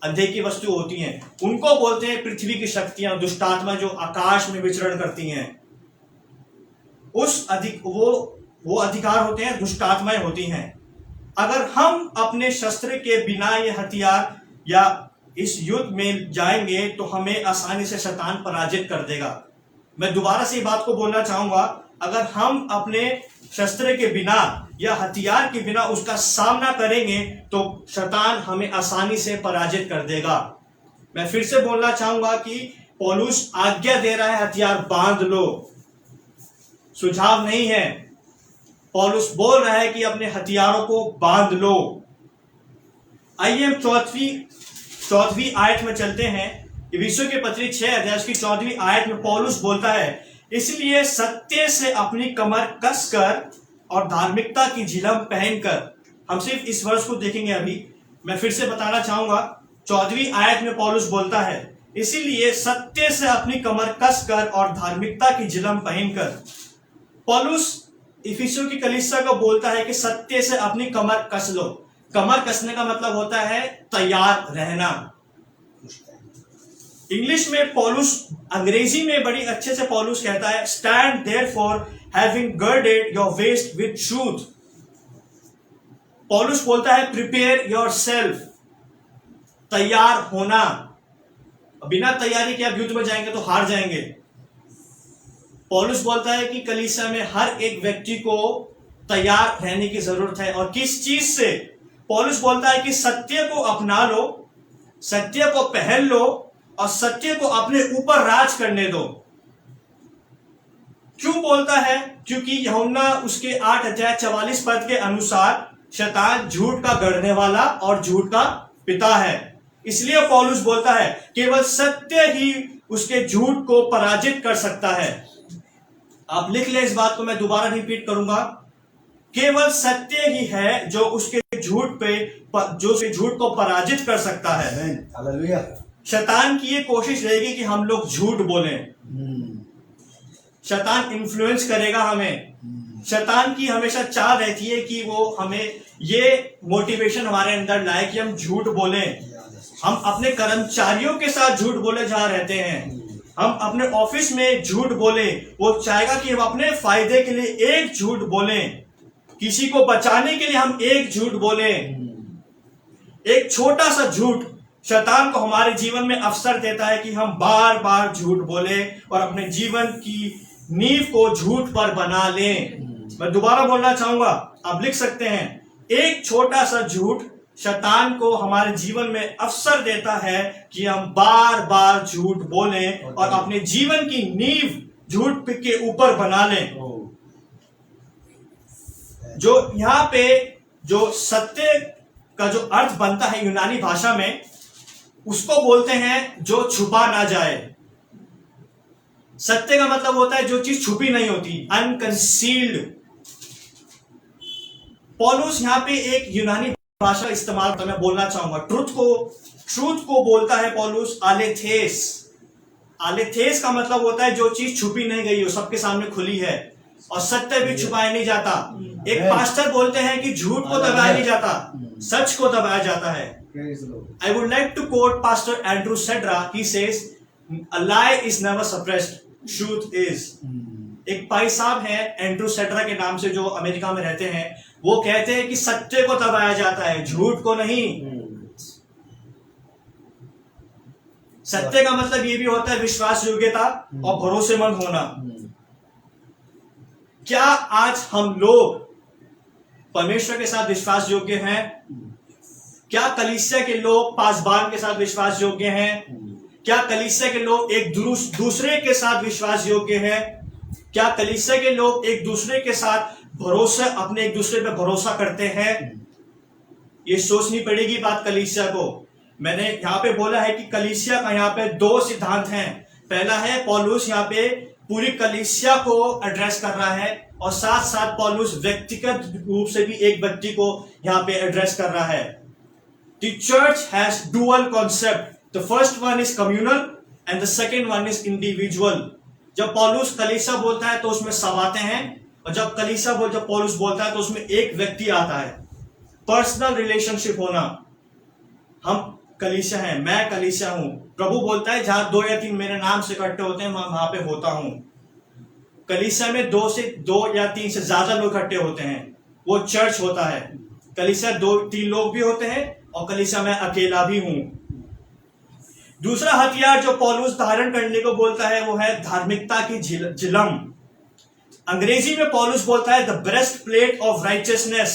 अंधे की वस्तु होती हैं, उनको बोलते हैं पृथ्वी की शक्तियां, दुष्ट आत्मा जो आकाश में विचरण करती हैं। वो अधिकार होते हैं, दुष्ट आत्माएं होती हैं। अगर हम अपने शस्त्र के बिना ये हथियार या इस युद्ध में जाएंगे तो हमें आसानी से शैतान पराजित कर देगा। मैं दोबारा से ये बात को बोलना चाहूंगा, अगर हम अपने शस्त्र के बिना या हथियार के बिना उसका सामना करेंगे तो शैतान हमें आसानी से पराजित कर देगा। मैं फिर से बोलना चाहूंगा कि पौलुस आज्ञा दे रहा है हथियार बांध लो, सुझाव नहीं है। पौलुस बोल रहा है कि अपने हथियारों को बांध लो। आइए हम चौदहवीं आयत में चलते हैं। इफिसियों के पत्री 6 अध्याय की 14वीं आयत में पौलुस बोलता है, इसलिए सत्य से अपनी कमर कसकर और धार्मिकता की झिलम पहनकर। हम सिर्फ इस वर्ष को देखेंगे अभी। मैं फिर से बताना चाहूंगा, 14वीं आयत में पौलुस बोलता है, इसीलिए सत्य से अपनी कमर कसकर और धार्मिकता की झिलम पहनकर। पौलुस इफिसियों की कलीसिया को बोलता है कि सत्य से अपनी कमर कस लो। कमर कसने का मतलब होता है तैयार रहना। इंग्लिश में पौलुस, अंग्रेजी में बड़ी अच्छे से पौलुस कहता है, stand therefore having girded your waist with truth. पौलुस बोलता है प्रिपेयर योरसेल्फ, तैयार होना। बिना तैयारी के आप युद्ध में जाएंगे तो हार जाएंगे। पौलुस बोलता है कि कलीसिया में हर एक व्यक्ति को तैयार रहने की जरूरत है। और किस चीज से? पौलुस बोलता है कि सत्य को अपना लो, सत्य को पहन लो और सत्य को अपने ऊपर राज करने दो। क्यों बोलता है? क्योंकि यूहन्ना उसके 8 अध्याय 44 पद के अनुसार शैतान झूठ का गढ़ने वाला और झूठ का पिता है। इसलिए पौलुस बोलता है केवल सत्य ही उसके झूठ को पराजित कर सकता है। आप लिख ले इस बात को, मैं दोबारा रिपीट करूंगा। केवल सत्य ही है जो उसके झूठ को पराजित कर सकता है। शैतान की ये कोशिश रहेगी कि हम लोग झूठ बोलें। शैतान इन्फ्लुएंस करेगा हमें। शैतान की हमेशा चाह रहती है कि वो हमें ये मोटिवेशन हमारे अंदर लाए कि हम झूठ बोलें। हम अपने कर्मचारियों के साथ झूठ बोले जा रहते हैं, हम अपने ऑफिस में झूठ बोले। वो चाहेगा कि हम अपने फायदे के लिए एक झूठ बोलें, किसी को बचाने के लिए हम एक झूठ बोलें। एक छोटा सा झूठ शैतान को हमारे जीवन में अवसर देता है कि हम बार बार झूठ बोले और अपने जीवन की नींव को झूठ पर बना लें। मैं दोबारा बोलना चाहूंगा, आप लिख सकते हैं, एक छोटा सा झूठ शैतान को हमारे जीवन में अवसर देता है कि हम बार बार झूठ बोलें और अपने जीवन की नींव झूठ के ऊपर बना लें। जो यहां पे जो सत्य का जो अर्थ बनता है यूनानी भाषा में, उसको बोलते हैं जो छुपा ना जाए। सत्य का मतलब होता है जो चीज छुपी नहीं होती, अनकंसील्ड। पौलुस यहां पे एक यूनानी भाषा इस्तेमाल करता, मैं बोलना चाहूंगा। ट्रूथ को बोलता है पौलुस आलेथेस। आलेथेस का मतलब होता है जो चीज छुपी नहीं गई हो, सबके सामने खुली है। और सत्य भी छुपाया नहीं जाता। एक पास्टर बोलते हैं कि झूठ को दबाया नहीं जाता, सच को दबाया जाता है। I would like to quote Pastor Andrew Cedra. He says, "A lie is never suppressed. Truth is." एक भाई साहब हैं एंड्रू सेड्रा के नाम से, जो अमेरिका में रहते हैं। वो कहते हैं कि सत्य को दबाया जाता है, झूठ को नहीं। सत्य का मतलब ये भी होता है विश्वास योग्यता और भरोसेमंद होना। क्या आज हम लोग परमेश्वर के साथ विश्वास योग्य हैं? क्या कलीसिया के लोग पासबान के साथ विश्वास योग्य हैं? क्या कलीसिया के लोग एक दूसरे के साथ विश्वास योग्य हैं? क्या कलीसिया के लोग एक दूसरे के साथ अपने एक दूसरे पे भरोसा करते हैं? ये सोचनी पड़ेगी बात कलीसिया को। मैंने यहाँ पे बोला है कि कलीसिया का यहाँ पे दो सिद्धांत हैं। पहला है पौलुस यहाँ पे पूरी कलीसिया को एड्रेस कर रहा है, और साथ साथ पौलुस व्यक्तिगत रूप से भी एक व्यक्ति को यहाँ पे एड्रेस कर रहा है। The church has dual concept. The first one is communal and the second one is individual. जब पौलुस कलीसिया बोलता है तो उसमें सब आते हैं, और जब पौलुस बोलता है तो उसमें एक व्यक्ति आता है। पर्सनल रिलेशनशिप होना। हम कलीसिया हैं, मैं कलीसिया हूं। प्रभु बोलता है जहां 2 या 3 मेरे नाम से इकट्ठे होते हैं मैं वहां पे होता हूं। कलीसिया में 2 या 3 से ज्यादा लोग इकट्ठे होते हैं, वो चर्च होता है। कलीसिया 2-3 लोग भी होते हैं, और कलीसिया में अकेला भी हूं। दूसरा हथियार जो पौलुस धारण करने को बोलता है वो है धार्मिकता की झिलम। अंग्रेजी में पौलुस बोलता है the breastplate of righteousness.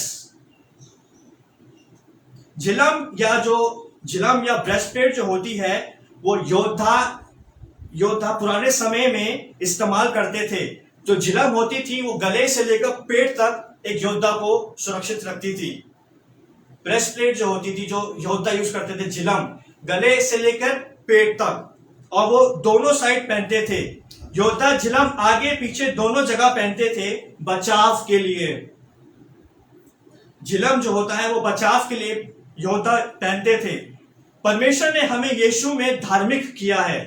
झिलम या ब्रेस्ट प्लेट जो होती है वो योद्धा पुराने समय में इस्तेमाल करते थे। जो झिलम होती थी वो गले से लेकर पेट तक एक योद्धा को सुरक्षित रखती थी। ब्रेस्ट प्लेट जो होती थी, जो योद्धा यूज करते थे, झिलम गले से लेकर पेट तक, और वो दोनों साइड पहनते थे। योद्धा झिलम आगे पीछे दोनों जगह पहनते थे बचाव के लिए। झिलम जो होता है वो बचाव के लिए योद्धा पहनते थे। परमेश्वर ने हमें यीशु में धार्मिक किया है।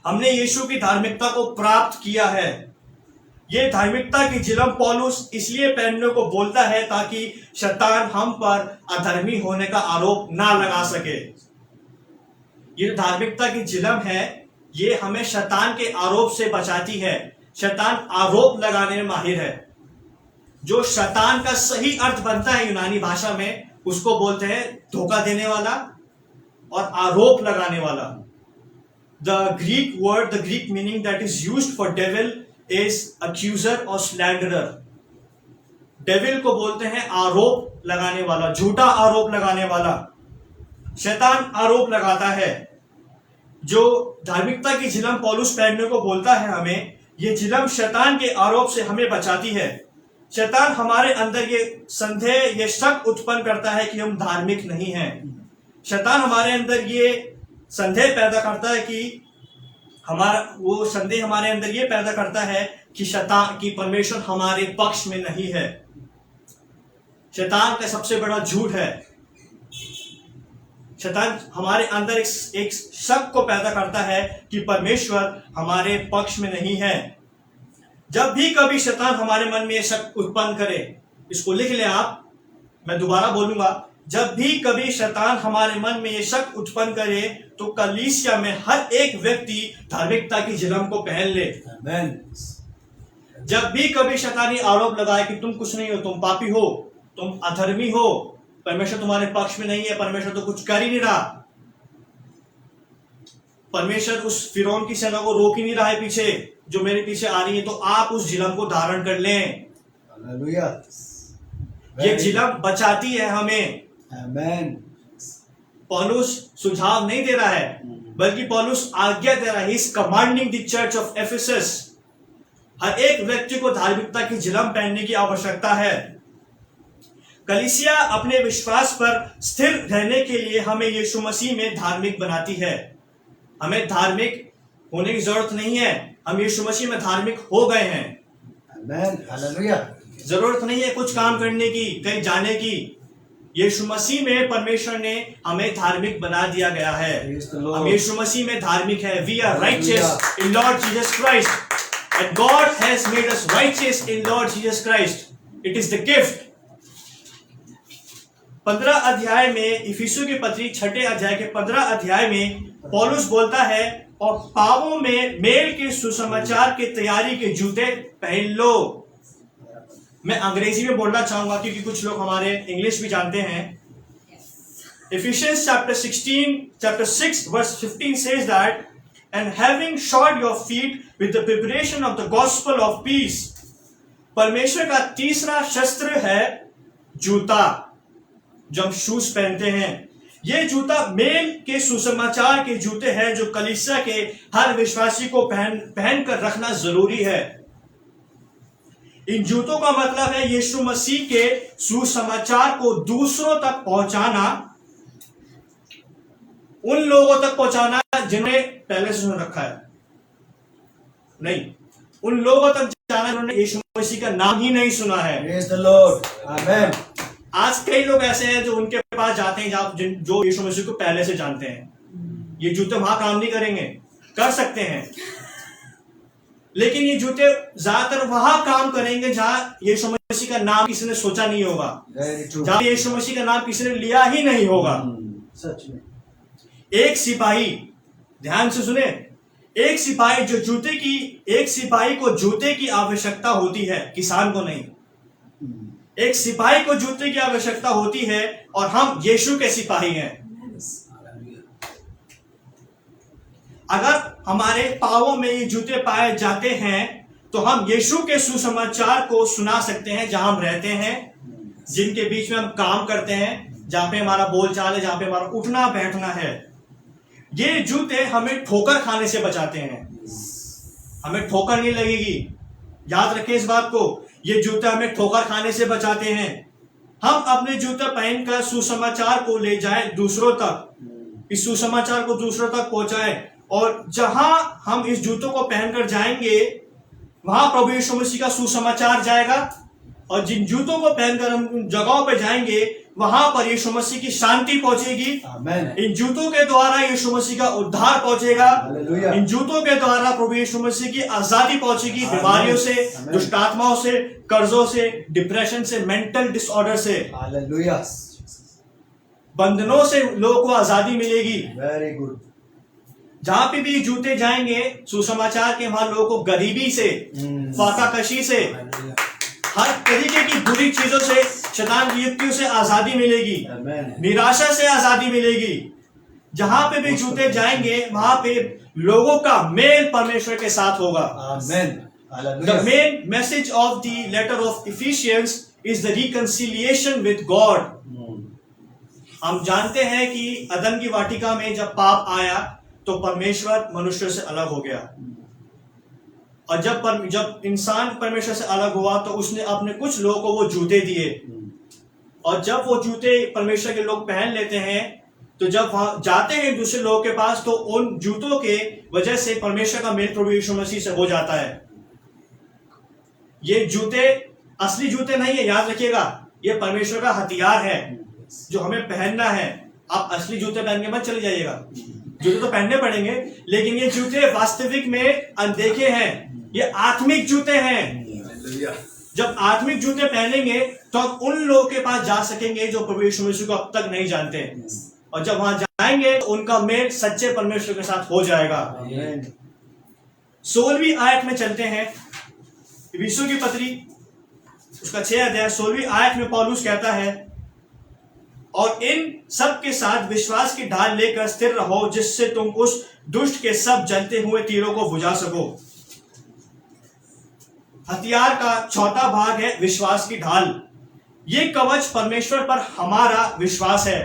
हमने यीशु की धार्मिकता को प्राप्त किया है। ये धार्मिकता की झिलम पौलुस इसलिए पहनने को बोलता है ताकि शैतान हम पर अधर्मी होने का आरोप ना लगा सके। ये धार्मिकता की झिलम है, ये हमें शैतान के आरोप से बचाती है। शैतान आरोप लगाने में माहिर है। जो शैतान का सही अर्थ बनता है यूनानी भाषा में, उसको बोलते हैं धोखा देने वाला और आरोप लगाने वाला। The Greek meaning that is used for devil is accuser or slanderer. Devil को बोलते हैं आरोप लगाने वाला, झूठा आरोप लगाने वाला। शैतान आरोप लगाता है। जो धार्मिकता की झिलम पौलुस पहनने को बोलता है हमें, ये झिलम शैतान के आरोप से हमें बचाती है। शैतान हमारे अंदर ये संदेह, ये शक उत्पन्न करता है कि हम धार्मिक नहीं हैं। शैतान हमारे अंदर ये संदेह पैदा करता है कि संदेह हमारे अंदर ये पैदा करता है कि परमेश्वर हमारे पक्ष में नहीं है। शैतान का सबसे बड़ा झूठ है। शैतान हमारे अंदर एक शक को पैदा करता है कि परमेश्वर हमारे पक्ष में नहीं है। जब भी कभी शैतान हमारे मन में ये शक उत्पन्न करे, इसको लिख ले आप, मैं दोबारा बोलूंगा, जब भी कभी शैतान हमारे मन में ये शक उत्पन्न करे तो कलीसिया में हर एक व्यक्ति धार्मिकता की झिलम को पहन ले। जब भी कभी शैतानी आरोप लगाए कि तुम कुछ नहीं हो, तुम पापी हो, तुम अधर्मी हो, परमेश्वर तुम्हारे पक्ष में नहीं है, परमेश्वर तो कुछ कर ही नहीं रहा, परमेश्वर उस फिरौन की सेना को रोक ही नहीं रहा है पीछे जो मेरे पीछे आ रही है, तो आप उस झिलम को धारण कर लें। ये झिलम बचाती है हमें। पौलुस सुझाव नहीं दे रहा है, बल्कि पौलुस आज्ञा दे रहा है। He is commanding the church of Ephesus. हर एक व्यक्ति को धार्मिकता की झिलम पहनने की आवश्यकता है। कलीसिया अपने विश्वास पर स्थिर रहने के लिए हमें यीशु मसीह में धार्मिक बनाती है। हमें धार्मिक होने की जरूरत नहीं है, हम यीशु मसीह में धार्मिक हो गए हैं। जरूरत नहीं है कुछ काम करने की, कहीं जाने की। यीशु मसीह में परमेश्वर ने हमें धार्मिक बना दिया गया है। हम यीशु मसीह में धार्मिक है। We are righteous in Lord Jesus Christ and God has made us righteous in Lord Jesus Christ. It is the gift. 15 अध्याय में, इफिसियों की पत्री 6 अध्याय के 15 अध्याय में पौलुस बोलता है, और पांवों में मेल के सुसमाचार के तैयारी के जूते पहन लो। मैं अंग्रेजी में बोलना चाहूंगा क्योंकि कुछ लोग हमारे इंग्लिश भी जानते हैं। Ephesians chapter 6 verse 15 says that, and having shod your feet with the preparation of the gospel of peace। परमेश्वर का तीसरा शस्त्र है जूता, जो हम शूज पहनते हैं। ये जूता मेल के सुसमाचार के जूते हैं जो कलीसिया के हर विश्वासी को पहन कर रखना जरूरी है। इन जूतों का मतलब है यीशु मसीह के सुसमाचार को दूसरों तक पहुंचाना, उन लोगों तक पहुंचाना जिन्हें पहले से सुन रखा है, नहीं, उन लोगों तक जाना जिन्होंने यीशु मसीह का नाम ही नहीं सुना है। Praise the Lord. Amen. आज कई लोग ऐसे हैं जो उनके पास जाते हैं जो यीशु मसीह को पहले से जानते हैं। ये जूते वहां काम नहीं करेंगे, कर सकते हैं, लेकिन ये जूते ज्यादातर वहां काम करेंगे जहां यीशु मसीह का नाम किसी ने सोचा नहीं होगा, Very true. जहां यीशु मसीह का नाम किसी ने लिया ही नहीं होगा। सच में. एक सिपाही, ध्यान से सुने, एक सिपाही को जूते की आवश्यकता होती है, किसान को नहीं। एक सिपाही को जूते की आवश्यकता होती है और हम यीशु के सिपाही हैं। अगर हमारे पांवों में ये जूते पाए जाते हैं तो हम यीशु के सुसमाचार को सुना सकते हैं जहां हम रहते हैं, जिनके बीच में हम काम करते हैं, जहां पे हमारा बोलचाल है, जहां पे हमारा उठना बैठना है। ये जूते हमें ठोकर खाने से बचाते हैं, हमें ठोकर नहीं लगेगी। याद रखें इस बात को, ये जूते हमें ठोकर खाने से बचाते हैं। हम अपने जूते पहनकर सुसमाचार को ले जाएं दूसरों तक, इस सुसमाचार को दूसरों तक पहुंचाएं, और जहां हम इस जूतों को पहनकर जाएंगे वहां प्रभु यीशु मसीह का सुसमाचार जाएगा, और जिन जूतों को पहनकर हम उन जगहों पे जाएंगे वहां पर यीशु मसीह की शांति पहुंचेगी। Amen. इन जूतों के द्वारा यीशु मसीह का उद्धार पहुंचेगा। Hallelujah. इन जूतों के द्वारा प्रभु यीशु मसीह की आजादी पहुंचेगी, Amen. बीमारियों से, Amen. दुष्ट आत्माओं से, कर्जों से, डिप्रेशन से, मेंटल डिसऑर्डर से, Hallelujah. बंधनों से लोगों को आजादी मिलेगी। Very good. जहां पे भी जूते जाएंगे सुसमाचार के, वहां लोगों को गरीबी से, फाकाकशी से, हर तरीके की बुरी चीजों से, शैतान की युक्तियों से आजादी मिलेगी, Amen. निराशा से आजादी मिलेगी। जहां पे भी जूते जाएंगे वहां पे लोगों का मेल परमेश्वर के साथ होगा। Amen. The Hallelujah. main message of the letter of Ephesians is the reconciliation with God. हम जानते हैं कि अदन की वाटिका में जब पाप आया तो परमेश्वर मनुष्य से अलग हो गया, और जब इंसान परमेश्वर से अलग हुआ तो उसने अपने कुछ लोगों को वो जूते दिए, और जब वो जूते परमेश्वर के लोग पहन लेते हैं तो जब वहां जाते हैं दूसरे लोगों के पास तो उन जूतों के वजह से परमेश्वर का मेल प्रभु यीशु मसीह से हो जाता है। ये जूते असली जूते नहीं है, याद रखिएगा, ये परमेश्वर का हथियार है जो हमें पहनना है। आप असली जूते पहन के मत चले जाइएगा, जूते तो पहनने पड़ेंगे, लेकिन ये जूते वास्तविक में अनदेखे हैं, ये आत्मिक जूते हैं। जब आत्मिक जूते पहनेंगे तो हम उन लोगों के पास जा सकेंगे जो प्रभु यीशु मसीह को अब तक नहीं जानते, और जब वहां जाएंगे तो उनका मेल सच्चे परमेश्वर के साथ हो जाएगा। Amen. 16वीं आयत में चलते हैं, इफिसियों की पत्री उसका 6 अध्याय 16वीं आयत में पौलुस कहता है, और इन सब के साथ विश्वास की ढाल लेकर स्थिर रहो, जिससे तुम उस दुष्ट के सब जलते हुए तीरों को बुझा सको। हथियार का चौथा भाग है विश्वास की ढाल। ये कवच परमेश्वर पर हमारा विश्वास है।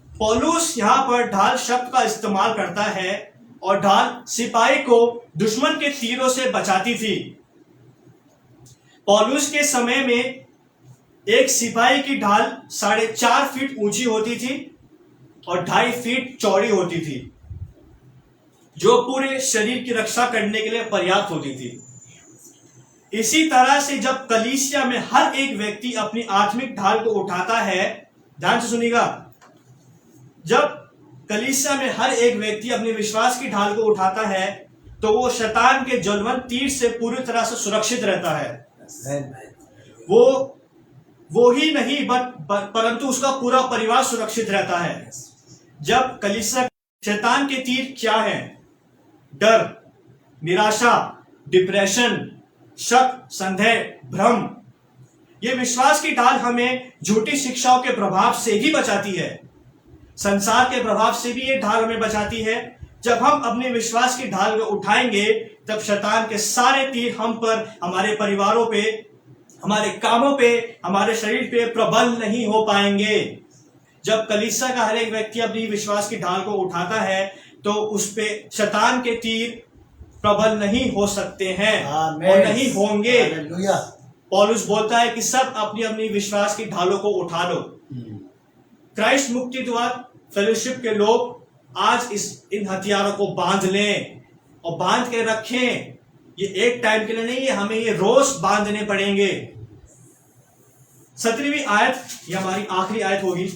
पौलुस यहां पर ढाल शब्द का इस्तेमाल करता है, और ढाल सिपाही को दुश्मन के तीरों से बचाती थी। पौलुस के समय में एक सिपाही की ढाल 4.5 फीट ऊंची होती थी और 2.5 फीट चौड़ी होती थी, जो पूरे शरीर की रक्षा करने के लिए पर्याप्त होती थी। इसी तरह से जब कलीसिया में हर एक व्यक्ति अपनी आत्मिक ढाल को उठाता है, ध्यान से सुनिएगा, जब कलीसिया में हर एक व्यक्ति अपने विश्वास की ढाल को उठाता है तो वो शैतान के ज्वलंत तीर से पूरी तरह से सुरक्षित रहता है। वो ही नहीं परंतु उसका पूरा परिवार सुरक्षित रहता है। जब कलीसिया, शैतान के तीर क्या है? डर, निराशा, डिप्रेशन, शक, संदेह, भ्रम। ये विश्वास की ढाल हमें झूठी शिक्षाओं के प्रभाव से भी बचाती है, संसार के प्रभाव से भी ये ढाल हमें बचाती है। जब हम अपने विश्वास की ढाल को उठाएंगे तब शैतान के सारे तीर हम पर, हमारे परिवारों पे, हमारे कामों पे, हमारे शरीर पे प्रबल नहीं हो पाएंगे। जब कलीसिया का हर एक व्यक्ति अपनी विश्वास की ढाल को उठाता है तो उस पे शैतान के तीर प्रबल नहीं हो सकते हैं और नहीं होंगे। पौलुस बोलता है कि सब अपनी अपनी विश्वास की ढालों को उठा लो। क्राइस्ट मुक्ति द्वार फेलोशिप के लोग आज इन हथियारों को बांध लें और बांध के रखें। ये एक टाइम के लिए नहीं है, हमें ये रोज बांधने पड़ेंगे। 17वीं आयत, ये हमारी आखिरी आयत होगी।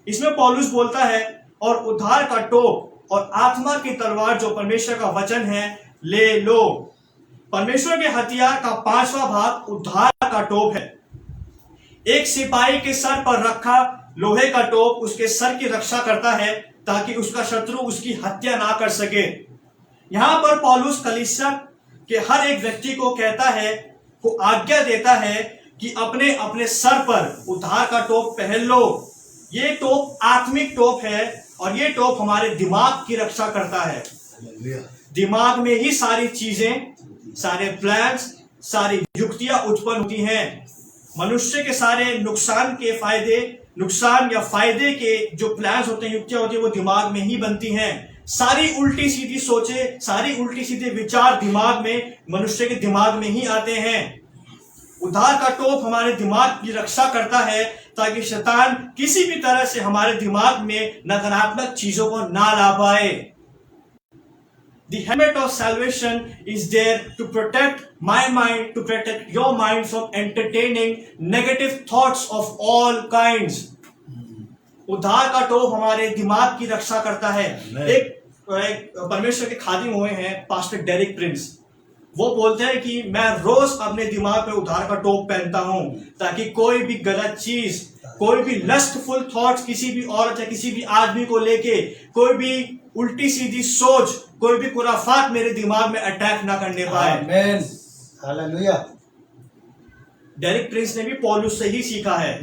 इसमें पौलुस बोलता है, और उद्धार का टोप और आत्मा की तलवार जो परमेश्वर का वचन है ले लो। परमेश्वर के हथियार का 5वां भाग उद्धार का टोप है। एक सिपाही के सर पर रखा लोहे का टोप उसके सर की रक्षा करता है ताकि उसका शत्रु उसकी हत्या ना कर सके। यहां पर पौलुस कलीसिया के हर एक व्यक्ति को कहता है, को आज्ञा देता है कि अपने अपने सर पर उद्धार का टोप पहन लो। ये टोप आत्मिक टोप है और ये टोप हमारे दिमाग की रक्षा करता है। दिमाग में ही सारी चीजें, सारे प्लान्स, सारी युक्तियां उत्पन्न होती हैं। मनुष्य के सारे नुकसान या फायदे के जो प्लान्स होते हैं, युक्तियां होती है, वो दिमाग में ही बनती हैं। सारी उल्टी सीधी सोचे, सारी उल्टी सीधे विचार दिमाग में, मनुष्य के दिमाग में ही आते हैं। उद्धार का टोप हमारे दिमाग की रक्षा करता है ताकि शैतान किसी भी तरह से हमारे दिमाग में नकारात्मक चीजों को ना ला पाए। The helmet of salvation is there to protect my mind, to protect your mind from entertaining negative thoughts of all kinds. उद्धार का टोप हमारे दिमाग की रक्षा करता है। एक परमेश्वर के खादिम हुए हैं पास्टर डेरिक प्रिंस, वो बोलते हैं कि मैं रोज अपने दिमाग पे उद्धार का टोप पहनता हूं ताकि कोई भी गलत चीज, कोई भी लस्टफुल थॉट्स किसी भी औरत या किसी भी आदमी को लेके, कोई भी उल्टी सीधी सोच, कोई भी खुराफात मेरे दिमाग में अटैक ना करने पाए। आमीन, हालेलुया। डेरिक प्रिंस ने भी पौलुस से ही सीखा है।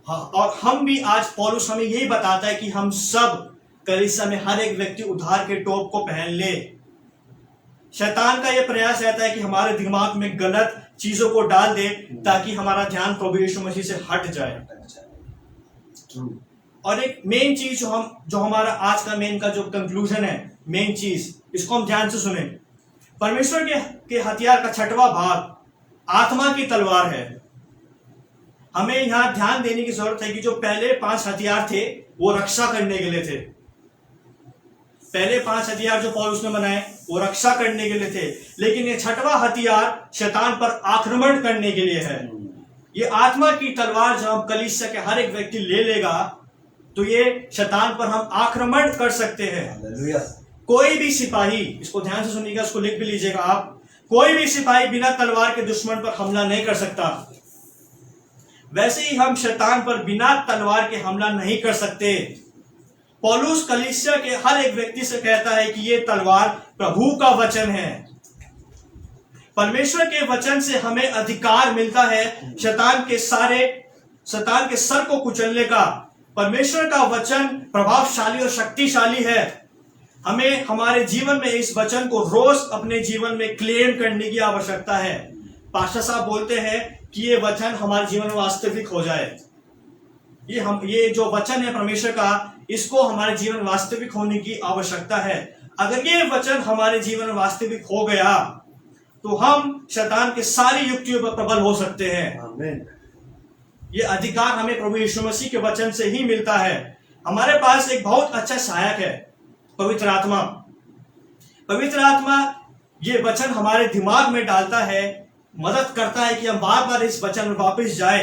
हाँ, और हम भी आज, पौलुस हमें यही बताता है कि हम सब कलीसिया में हर एक व्यक्ति उद्धार के टोप को पहन ले। शैतान का यह प्रयास रहता है कि हमारे दिमाग में गलत चीजों को डाल दे ताकि हमारा ध्यान प्रभु यीशु मसीह से हट जाए। और एक मेन चीज जो हमारा आज का मेन का जो कंक्लूजन है, मेन चीज, इसको हम ध्यान से सुने। परमेश्वर के हथियार का 6वां भाग आत्मा की तलवार है। हमें यहां ध्यान देने की जरूरत है कि जो पहले 5 हथियार थे वो रक्षा करने के लिए थे। पहले 5 हथियार जो पौलुस ने बनाए वो रक्षा करने के लिए थे, लेकिन ये 6वां हथियार शैतान पर आक्रमण करने के लिए है। ये आत्मा की तलवार जब हम कलीसिया के हर एक व्यक्ति ले लेगा तो ये शैतान पर हम आक्रमण कर सकते हैं। कोई भी सिपाही, इसको ध्यान से सुनिएगा, इसको लिख भी लीजिएगा आप, कोई भी सिपाही बिना तलवार के दुश्मन पर हमला नहीं कर सकता। वैसे ही हम शैतान पर बिना तलवार के हमला नहीं कर सकते। पौलुस कलीसिया के हर एक व्यक्ति से कहता है कि ये तलवार प्रभु का वचन है। परमेश्वर के वचन से हमें अधिकार मिलता है शैतान के सर को कुचलने का। परमेश्वर का वचन प्रभावशाली और शक्तिशाली है। हमें हमारे जीवन में इस वचन को रोज अपने जीवन में क्लेम करने की आवश्यकता है। पास्टर साहब बोलते हैं कि ये वचन हमारे जीवन में वास्तविक हो जाए। ये जो वचन है परमेश्वर का, इसको हमारे जीवन में वास्तविक होने की आवश्यकता है। अगर ये वचन हमारे जीवन में वास्तविक हो गया तो हम शैतान के सारी युक्तियों पर प्रबल हो सकते हैं। आमीन। ये अधिकार हमें प्रभु यीशु मसीह के वचन से ही मिलता है। हमारे पास एक बहुत अच्छा सहायक है, पवित्र आत्मा। पवित्र आत्मा ये वचन हमारे दिमाग में डालता है, मदद करता है कि हम बार बार इस वचन में वापस जाए।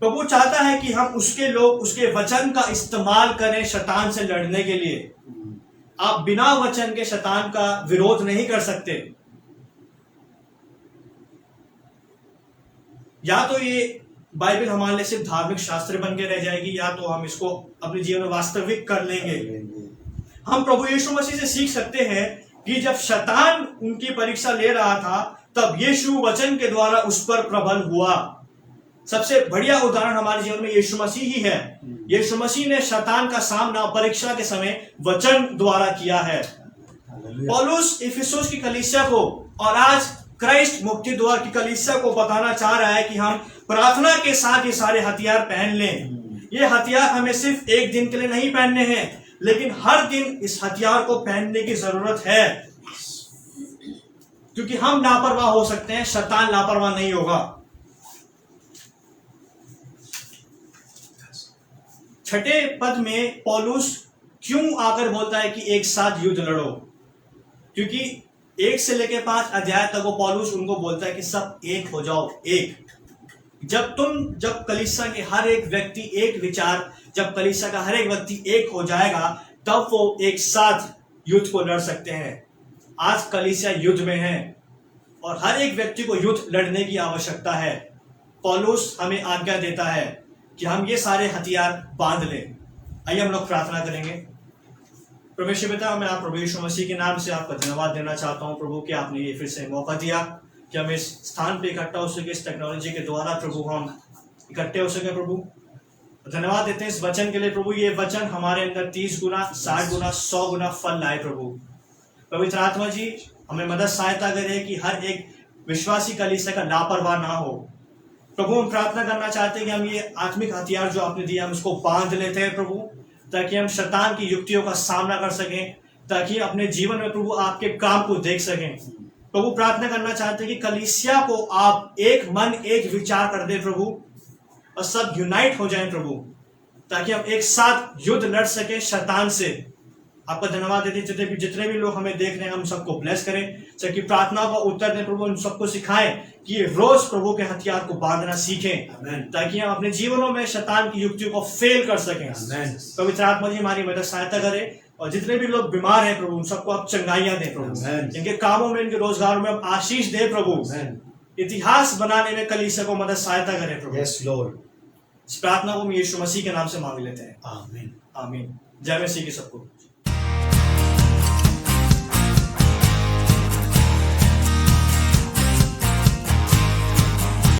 प्रभु चाहता है कि हम उसके वचन का इस्तेमाल करें शैतान से लड़ने के लिए। आप बिना वचन के शैतान का विरोध नहीं कर सकते। या तो ये बाइबल हमारे लिए सिर्फ धार्मिक शास्त्र बन के रह जाएगी, या तो हम इसको अपने जीवन में वास्तविक कर लेंगे। हम प्रभु यीशु मसीह से सीख सकते हैं कि जब शैतान उनकी परीक्षा ले रहा था तब यीशु वचन के द्वारा उस पर प्रबल हुआ। सबसे बढ़िया उदाहरण हमारे जीवन में यीशु मसीह ही है। यीशु मसीह ने शैतान का सामना परीक्षा के समय वचन द्वारा किया है। पौलुस इफिसुस की कलीसिया को और आज क्राइस्ट मुक्ति द्वार की कलीसिया को बताना चाह रहा है कि हम प्रार्थना के साथ ये सारे हथियार पहन लें। ये हथियार हमें सिर्फ एक दिन के लिए नहीं पहनने हैं, लेकिन हर दिन इस हथियार को पहनने की जरूरत है। क्योंकि हम लापरवाह हो सकते हैं, शैतान लापरवाह नहीं होगा। छठे पद में पौलुस क्यों आकर बोलता है कि एक साथ युद्ध लड़ो, क्योंकि 1 से लेकर 5 अध्याय तक वो पौलुस उनको बोलता है कि सब एक हो जाओ, एक। जब कलीसिया के हर एक व्यक्ति एक विचार, जब कलीसिया का हर एक व्यक्ति एक हो जाएगा, तब वो एक साथ युद्ध को लड़ सकते हैं। आज कलीसिया युद्ध में है और हर एक व्यक्ति को युद्ध लड़ने की आवश्यकता है। पौलुस हमें आज्ञा देता है कि हम ये सारे हथियार बांध लें। आइए हम लोग प्रार्थना करेंगे। परमेश्वर पिता, मैं आप प्रभु यीशु मसीह के नाम से आपका धन्यवाद देना चाहता हूँ प्रभु कि आपने ये फिर से मौका दिया कि हम इस स्थान पे इकट्ठा हो सके, इस टेक्नोलॉजी के द्वारा प्रभु हम इकट्ठे हो सके। प्रभु धन्यवाद देते हैं इस वचन के लिए प्रभु। ये वचन हमारे अंदर 30 गुना, 60 गुना, 100 गुना फल लाए प्रभु। पवित्र आत्मा जी हमें मदद सहायता करे कि हर एक विश्वासी कलीसिया का लापरवाह ना हो। प्रभु हम प्रार्थना करना चाहते हैं कि हम ये आत्मिक हथियार जो आपने दिया हम उसको बांध लेते हैं प्रभु, ताकि हम शैतान की युक्तियों का सामना कर सकें, ताकि अपने जीवन में प्रभु आपके काम को देख सकें। प्रभु प्रार्थना करना चाहते हैं कि कलीसिया को आप एक मन एक विचार कर दे प्रभु, और सब यूनाइट हो जाएं प्रभु, ताकि हम एक साथ युद्ध लड़ सके शैतान से। आपका धन्यवाद देते जितने भी लोग हमें देख रहे हैं, हम सबको ब्लेस करें, ताकि प्रार्थना का उत्तर दें प्रभु, उन सबको सिखाएं कि रोज प्रभु के हथियार को बांधना सीखें, ताकि हम अपने जीवनों में शैतान की युक्तियों को फेल कर सकें। पवित्र आत्मा जी हमारी मदद सहायता करें, और जितने भी लोग बीमार हैं प्रभु, उन सबको आप चंगाइयां दें प्रभु, इनके कामों में, इनके रोजगारों में आप आशीष दे प्रभु, इतिहास बनाने में कलीसिया को मदद सहायता करें प्रभु। Yes Lord. इस प्रार्थना को हम यीशु मसीह के नाम से मांग लेते हैं, आमीन। आमीन। जय मसीह की सबको।